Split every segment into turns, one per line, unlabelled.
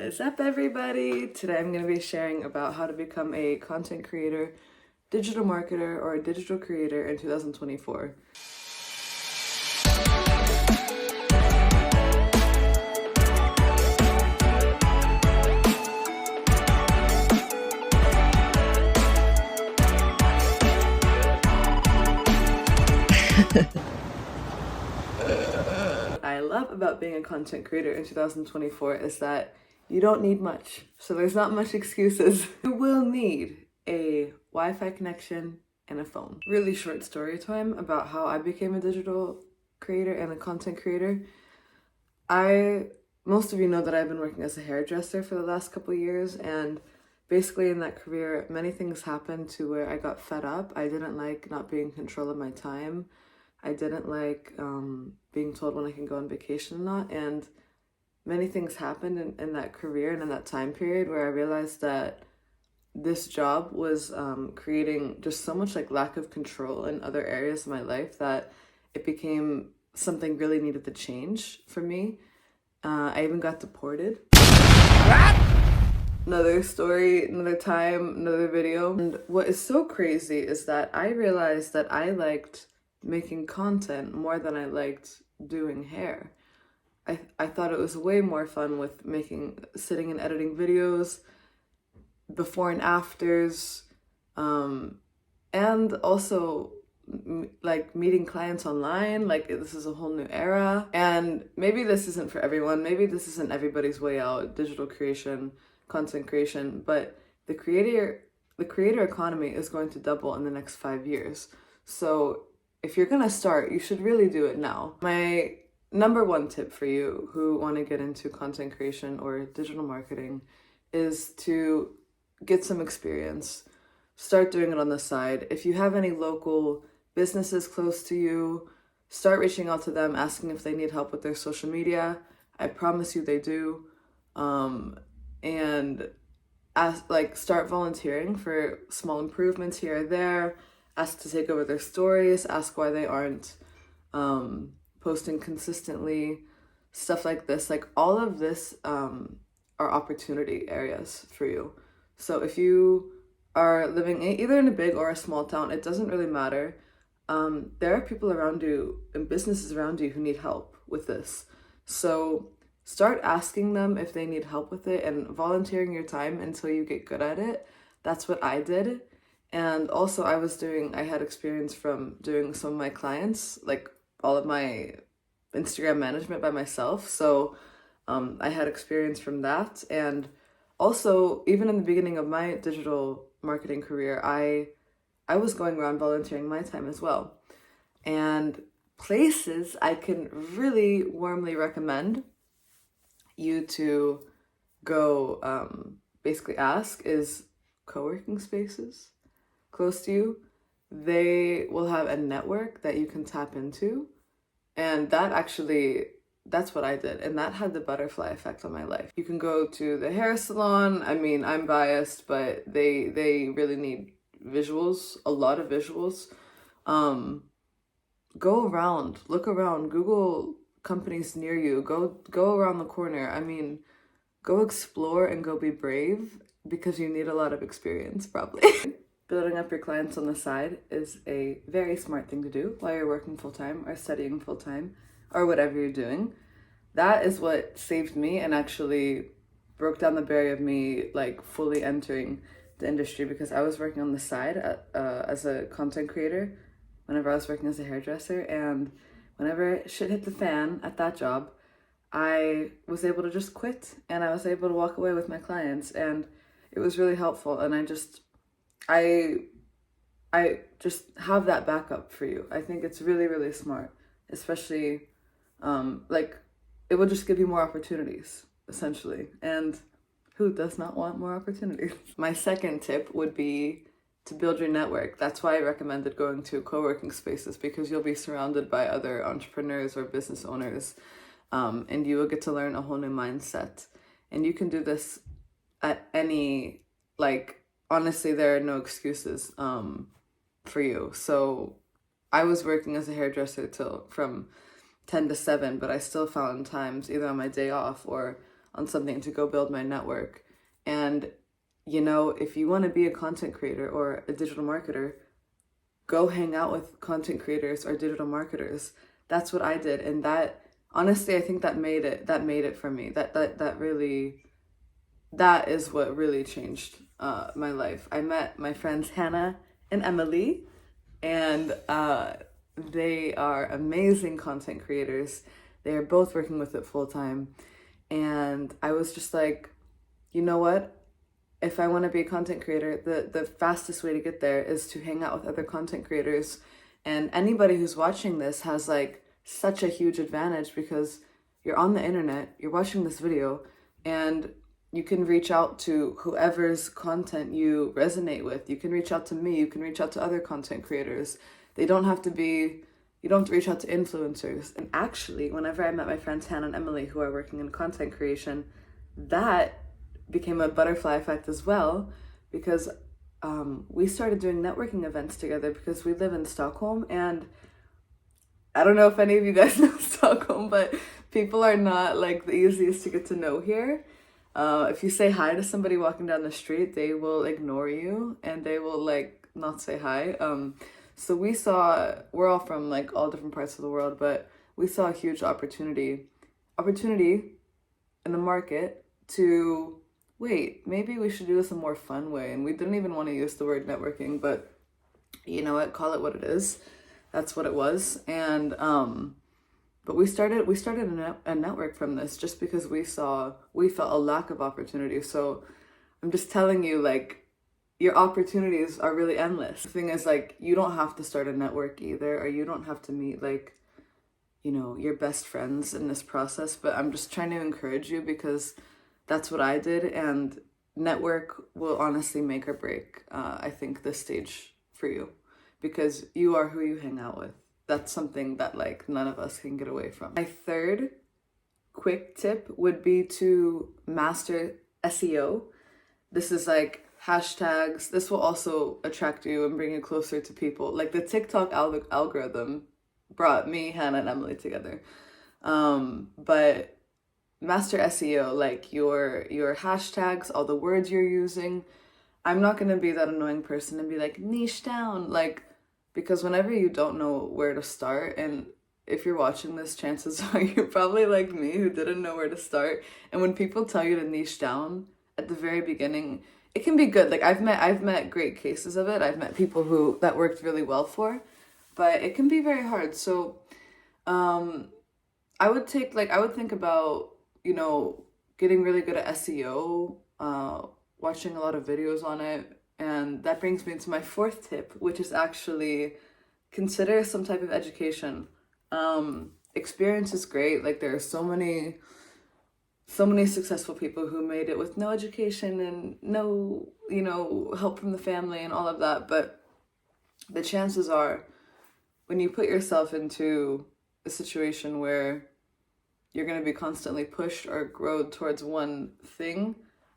What's up, everybody? Today I'm going to be sharing about how to become a content creator, digital marketer, or a digital creator in 2024. What I love about being a content creator in 2024 is that you don't need much. So there's not much excuses. You will need a Wi-Fi connection and a phone. Really short story time about how I became a digital creator and a content creator. Most of you know that I've been working as a hairdresser for the last couple of years, and basically in that career, many things happened to where I got fed up. I didn't like not being in control of my time. I didn't like being told when I can go on vacation or not, and many things happened in that career and in that time period where I realized that this job was creating just so much like lack of control in other areas of my life that it became something really needed to change for me. I even got deported. Another story, another time, another video. And what is so crazy is that I realized that I liked making content more than I liked doing hair. I thought it was way more fun with sitting and editing videos, before and afters, and also like meeting clients online. Like, this is a whole new era, and maybe this isn't for everyone. Maybe this isn't everybody's way out, digital creation, content creation, but the creator economy is going to double in the next 5 years. So if you're gonna start, you should really do it now. My number one tip for you who want to get into content creation or digital marketing is to get some experience. Start doing it on the side. If you have any local businesses close to you, start reaching out to them, asking if they need help with their social media. I promise you they do. And start volunteering for small improvements here or there. Ask to take over their stories, ask why they aren't posting consistently, stuff like this. Like, all of this are opportunity areas for you. So if you are living either in a big or a small town, it doesn't really matter. There are people around you and businesses around you who need help with this. So start asking them if they need help with it and volunteering your time until you get good at it. That's what I did. And also I had experience from doing some of my clients, like all of my Instagram management by myself. So I had experience from that. And also, even in the beginning of my digital marketing career, I was going around volunteering my time as well. And places I can really warmly recommend you to go basically ask is co-working spaces close to you. They will have a network that you can tap into, and that's what I did, and that had the butterfly effect on my life. You can go to the hair salon. I mean, I'm biased, but they really need visuals, a lot of visuals. Go around, look around, Google companies near you, go around the corner. I mean, go explore and go be brave, because you need a lot of experience probably. Building up your clients on the side is a very smart thing to do while you're working full-time or studying full-time or whatever you're doing. That is what saved me and actually broke down the barrier of me like fully entering the industry, because I was working on the side as a content creator whenever I was working as a hairdresser, and whenever shit hit the fan at that job, I was able to just quit and I was able to walk away with my clients, and it was really helpful. And I just have that backup for you. I think it's really, really smart, especially it will just give you more opportunities, essentially. And who does not want more opportunities? My second tip would be to build your network. That's why I recommended going to co-working spaces, because you'll be surrounded by other entrepreneurs or business owners, and you will get to learn a whole new mindset. And you can do this at any, honestly, there are no excuses for you. So I was working as a hairdresser from 10 to 7, but I still found times either on my day off or on something to go build my network. And, you know, if you want to be a content creator or a digital marketer, go hang out with content creators or digital marketers. That's what I did. And that, honestly, I think that made it for me. That is what really changed my life. I met my friends Hannah and Emily, and they are amazing content creators. They are both working with it full time. And I was just like, you know what? If I want to be a content creator, the fastest way to get there is to hang out with other content creators. And anybody who's watching this has like such a huge advantage because you're on the internet, you're watching this video, and you can reach out to whoever's content you resonate with. You can reach out to me, you can reach out to other content creators. You don't have to reach out to influencers. And actually, whenever I met my friends Hannah and Emily, who are working in content creation, that became a butterfly effect as well, because we started doing networking events together because we live in Stockholm, and I don't know if any of you guys know Stockholm, but people are not like the easiest to get to know here. If you say hi to somebody walking down the street, they will ignore you and they will like not say hi. So we're all from like all different parts of the world, but we saw a huge opportunity in the market to, wait, maybe we should do this a more fun way. And we didn't even want to use the word networking, but you know what, call it what it is. That's what it was. And but we started a network from this just because we felt a lack of opportunity. So I'm just telling you, like, your opportunities are really endless. The thing is, like, you don't have to start a network either, or you don't have to meet like, you know, your best friends in this process. But I'm just trying to encourage you because that's what I did, and network will honestly make or break, I think, this stage for you, because you are who you hang out with. That's something that like none of us can get away from. My third quick tip would be to master SEO. This is like hashtags. This will also attract you and bring you closer to people. Like the TikTok algorithm brought me, Hannah, and Emily together. But master SEO, like your hashtags, all the words you're using. I'm not gonna be that annoying person and be like, niche down, like, because whenever you don't know where to start, and if you're watching this, chances are you're probably like me who didn't know where to start. And when people tell you to niche down at the very beginning, it can be good. Like I've met great cases of it. I've met people that worked really well for, but it can be very hard. So I would think about, you know, getting really good at SEO, watching a lot of videos on it. And that brings me to my fourth tip, which is actually consider some type of education. Experience is great. Like there are so many successful people who made it with no education and no, you know, help from the family and all of that. But the chances are, when you put yourself into a situation where you're going to be constantly pushed or grow towards one thing,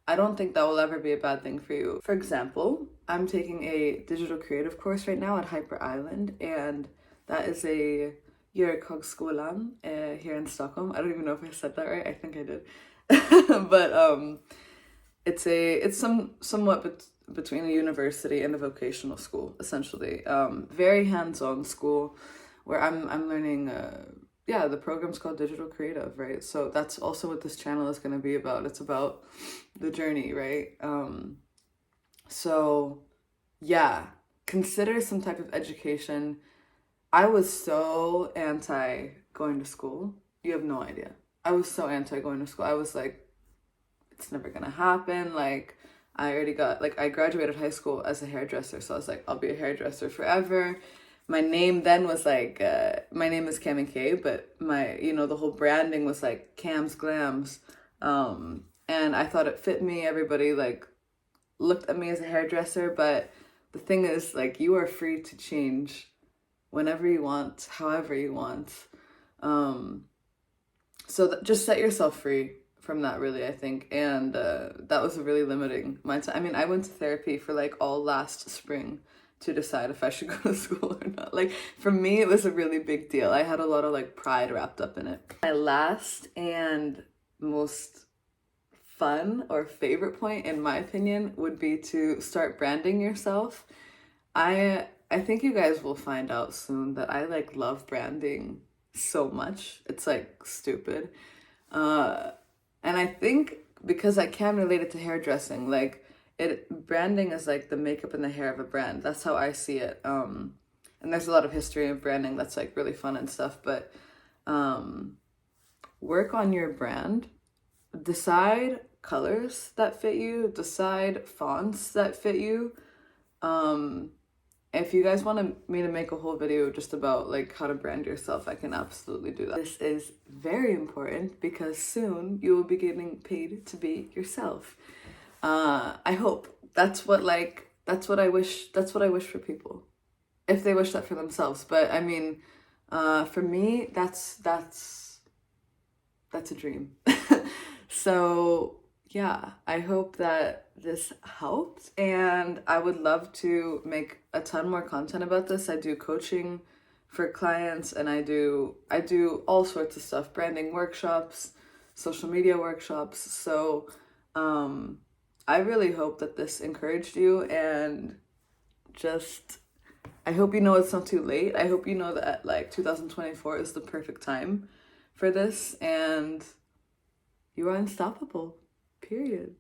I don't think that will ever be a bad thing for you. For example, I'm taking a digital creative course right now at Hyper Island, and that is a Högskolan here in Stockholm. I don't even know if I said that right. I think I did. But it's somewhat between a university and a vocational school, essentially. Very hands-on school where I'm learning. The program's called Digital Creative, right? So that's also what this channel is going to be about. It's about the journey, right? So yeah, consider some type of education. I was so anti going to school. You have no idea. I was so anti going to school. I was like, it's never going to happen. Like, I graduated high school as a hairdresser. So I was like, I'll be a hairdresser forever. My name then was like, my name is Cam and Kay, but the whole branding was like Cam's Glams. And I thought it fit me. Everybody like looked at me as a hairdresser, but the thing is, like, you are free to change whenever you want, however you want. So just set yourself free from that, really, I think. And that was a really limiting mindset. I mean, I went to therapy for like all last spring to decide if I should go to school or not. Like, for me, it was a really big deal. I had a lot of like pride wrapped up in it. My last and most fun or favorite point, in my opinion, would be to start branding yourself. I think you guys will find out soon that I like love branding so much. It's like stupid. And I think because I can relate it to hairdressing, like branding is like the makeup and the hair of a brand. That's how I see it. And there's a lot of history of branding that's like really fun and stuff, but work on your brand. Decide colors that fit you, decide fonts that fit you. If you guys want me to make a whole video just about like how to brand yourself, I can absolutely do that. This is very important because soon you will be getting paid to be yourself. I hope that's what I wish for people, if they wish that for themselves. But I mean, for me, that's a dream. So yeah, I hope that this helped, and I would love to make a ton more content about this. I do coaching for clients, and I do all sorts of stuff, branding workshops, social media workshops. So I really hope that this encouraged you, and just I hope you know it's not too late. I hope you know that like 2024 is the perfect time for this, and you are unstoppable, period.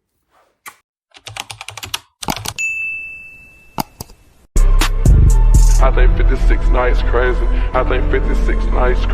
I think 56 nights crazy. I think 56 nights crazy.